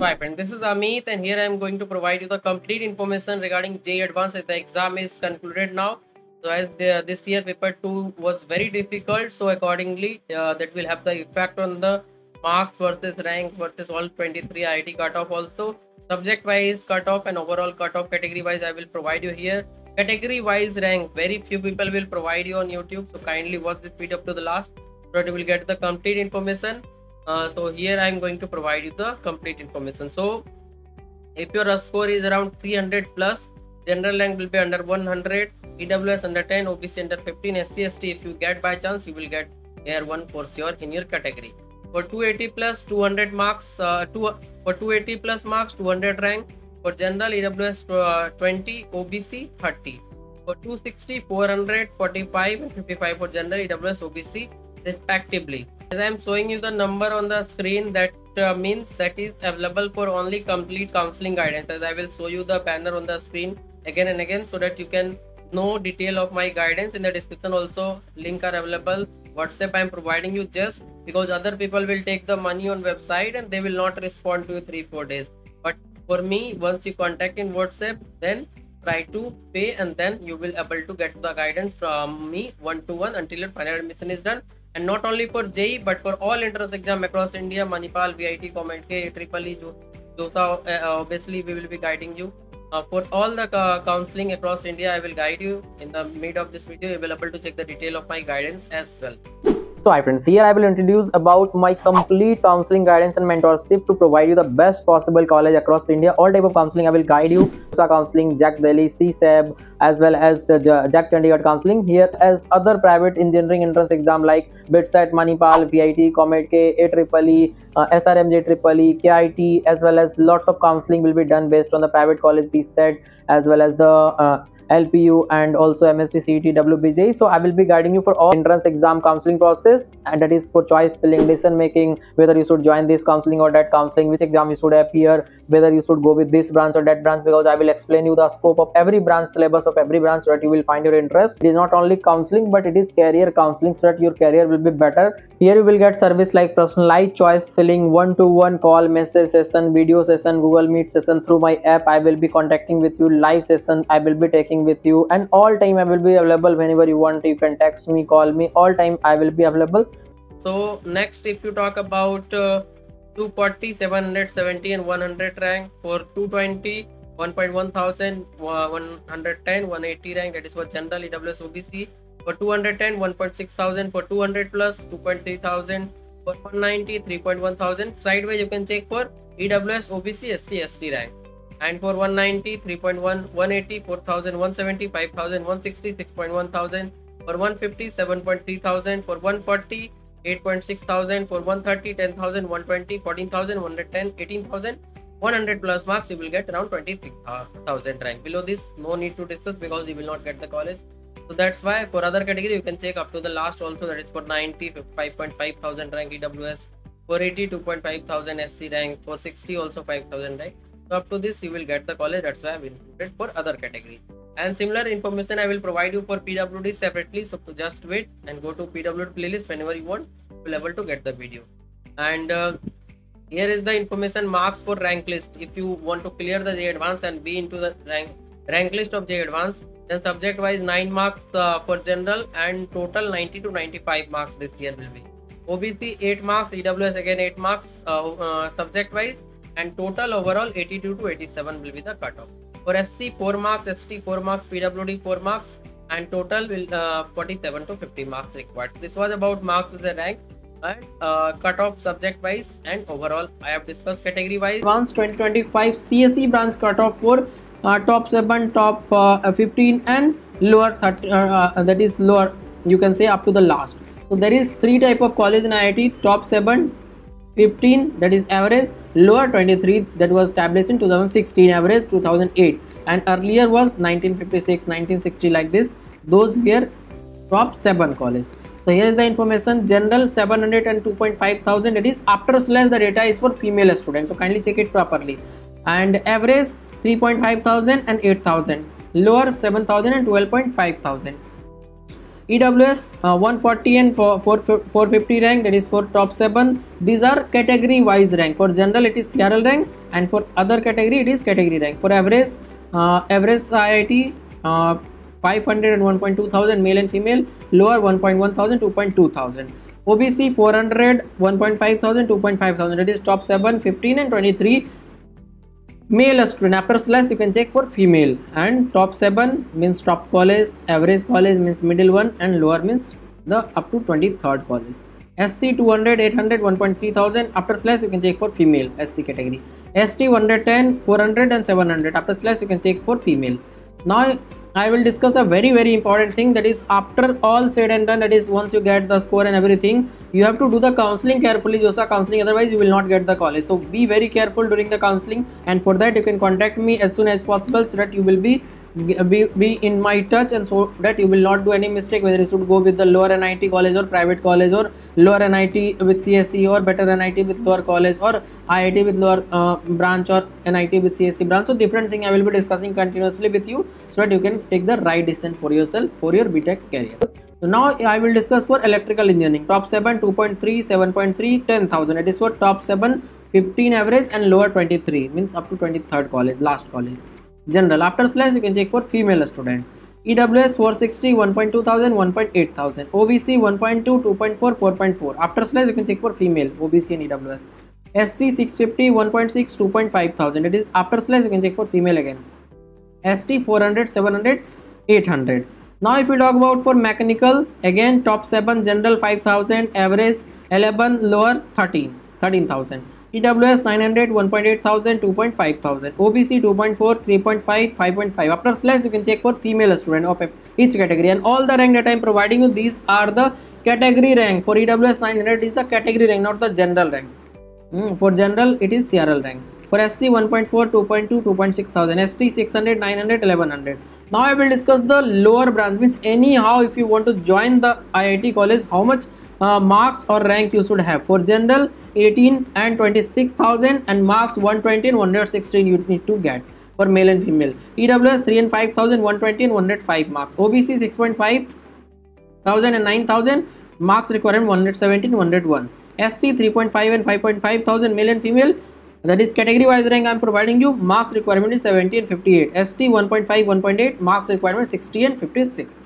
Hi friend, this is Amit and here I am going to provide you the complete information regarding JEE Advanced as the exam is concluded now. So as this year paper 2 was very difficult, so accordingly that will have the effect on the marks versus rank versus all 23 IIT cutoff also. Subject wise cutoff and overall cutoff category wise I will provide you here. Category wise rank, very few people will provide you on YouTube, so kindly watch this video up to the last so that you will get the complete information. So here I am going to provide you the complete information. So if your score is around 300 plus, general rank will be under 100, EWS under 10, OBC under 15, SC ST if you get by chance you will get Air 1 for sure in your category. For 280 plus 200 marks, for 280 plus marks 200 rank, for general EWS 20, OBC 30. For 260, 400, 45 and 55 for general EWS OBC respectively. As I am showing you the number on the screen, that means that is available for only complete counseling guidance, as I will show you the banner on the screen again and again so that you can know detail of my guidance. In the description also link are available. WhatsApp I am providing you just because other people will take the money on website and they will not respond to you 3-4 days, but for me once you contact in WhatsApp then try to pay and then you will able to get the guidance from me one-to-one until your final admission is done. And not only for JEE but for all entrance exam across India, Manipal, VIT, COMEDK, EEE, JOSA, obviously we will be guiding you. For all the counseling across India, I will guide you. In the mid of this video, you will be able to check the detail of my guidance as well. So hi friends, here I will introduce about my complete counseling guidance and mentorship to provide you the best possible college across India. All type of counseling I will guide you. JOSA counseling, JAC Delhi, CSEB as well as JAC Chandigarh counseling. Here as other private engineering entrance exam like BITSET, Manipal, VIT, COMEDK, AEEE, SRMJ EEE, KIT as well as lots of counseling will be done based on the private college BSET as well as the LPU and also MST, CET, WBJ. So I will be guiding you for all entrance exam counseling process, and that is for choice filling, decision making, whether you should join this counseling or that counseling, which exam you should appear, whether you should go with this branch or that branch, because I will explain you the scope of every branch, syllabus of every branch so that you will find your interest. It is not only counseling but it is career counseling so that your career will be better. Here you will get service like personalized choice filling, one-to-one call, message session, video session, Google Meet session through my app. I will be contacting with you, live session I will be taking with you, and all time I will be available. Whenever you want you can text me, call me, all time I will be available. So next, if you talk about 240, 770 and 100 rank, for 220 1.1 thousand, 110, 180 rank, that is for general EWS OBC. For 210 1.6 thousand, for 200 plus 2.3 thousand, for 190 3.1 thousand. Sideways you can check for EWS OBC SC ST rank. And for 190 3.1, 180 4,000, 170 5,000, 160 6.1 thousand, for 150 7.3 thousand, for 140 8.6 thousand, for 130 10,000, 120 14,000, 110 18,000. 100 plus marks you will get around 23,000 rank. Below this no need to discuss because you will not get the college. So that's why for other category you can check up to the last also, that is for 90 5.5 thousand rank EWS, for 80 2.5 thousand SC rank, for 60 also 5,000 rank. So up to this you will get the college. That's why I have included for other category. And similar information I will provide you for PWD separately. So to just wait and go to PWD playlist whenever you want, you will able to get the video. And here is the information marks for rank list. If you want to clear the JEE Advanced and be into the rank list of JEE Advanced, then subject wise 9 marks for general and total 90 to 95 marks this year will be. OBC 8 marks, EWS again 8 marks subject wise, and total overall 82 to 87 will be the cutoff. For SC 4 marks, ST 4 marks, PWD 4 marks, and total will 47 to 50 marks required. This was about marks with the rank and cutoff subject wise, and overall I have discussed category wise. Advanced 2025 CSE branch cutoff for top 7, top 15 and lower 30, that is lower you can say up to the last. So there is 3 type of college in IIT: top 7, 15 that is average, lower 23 that was established in 2016, average 2008, and earlier was 1956 1960 like this. Those were top 7 college. So here is the information: general 700 and 2.5 thousand, that is after slash the data is for female students, so kindly check it properly. And average 3.5 thousand and 8,000, lower 7,000 and 12.5 thousand. EWS 140 and 450 rank, that is for top 7. These are category wise rank. For general it is CRL rank, and for other category it is category rank. For average IIT 500 and 1.2 thousand male and female, lower 1.1 thousand, 2.2 thousand. OBC 400 1.5 thousand, 2.5 thousand, that is top 7, 15 and 23 male student. After slash you can check for female, and top 7 means top college, average college means middle one, and lower means the up to 23rd college. SC 200 800 1.3 thousand, after slash you can check for female SC category. ST 110 400 and 700, after slash you can check for female. Now I will discuss a very important thing, that is after all said and done, that is once you get the score and everything, you have to do the counseling carefully, JOSA counseling, otherwise you will not get the college. So be very careful during the counseling, and for that you can contact me as soon as possible, so that you will be in my touch, and so that you will not do any mistake, whether you should go with the lower NIT college or private college, or lower NIT with CSE, or better NIT with lower college, or IIT with lower branch, or NIT with CSE branch. So different thing I will be discussing continuously with you, so that you can take the right decision for yourself for your BTech career. So now I will discuss for electrical engineering. Top 7 2.3 7.3 10,000, it is for top 7 15 average and lower 23, means up to 23rd college, last college. General, after slash you can check for female student. EWS 460 1.2 thousand, 1.8 thousand. OBC 1.2 2.4 4.4, after slash you can check for female OBC and EWS. SC 650 1.6 2.5 thousand, it is after slash you can check for female again. ST 400 700 800. Now if we talk about for mechanical, again top 7 general 5,000, average 11, lower 13,000. EWS 900 1.8 thousand, 2.5 thousand. OBC 2.4 3.5 5.5, after slash you can check for female student of each category. And all the rank that I am providing you, these are the category rank. For EWS 900 is the category rank, not the general rank. For general it is CRL rank. For SC 1.4 2.2 2.6 thousand. ST 600 900 1100. Now I will discuss the lower branch, means anyhow if you want to join the IIT college, how much marks or rank you should have. For general 18 and 26,000, and marks 120 and 116 you need to get for male and female. EWS 3 and 5,000, 120 and 105 marks. OBC 6.5 thousand and 9,000, marks requirement 117 101. SC 3.5 and 5.5 thousand, male and female, that is category wise rank I am providing you. Marks requirement is 70 and 58. ST 1.5 1.8, marks requirement 60 and 56.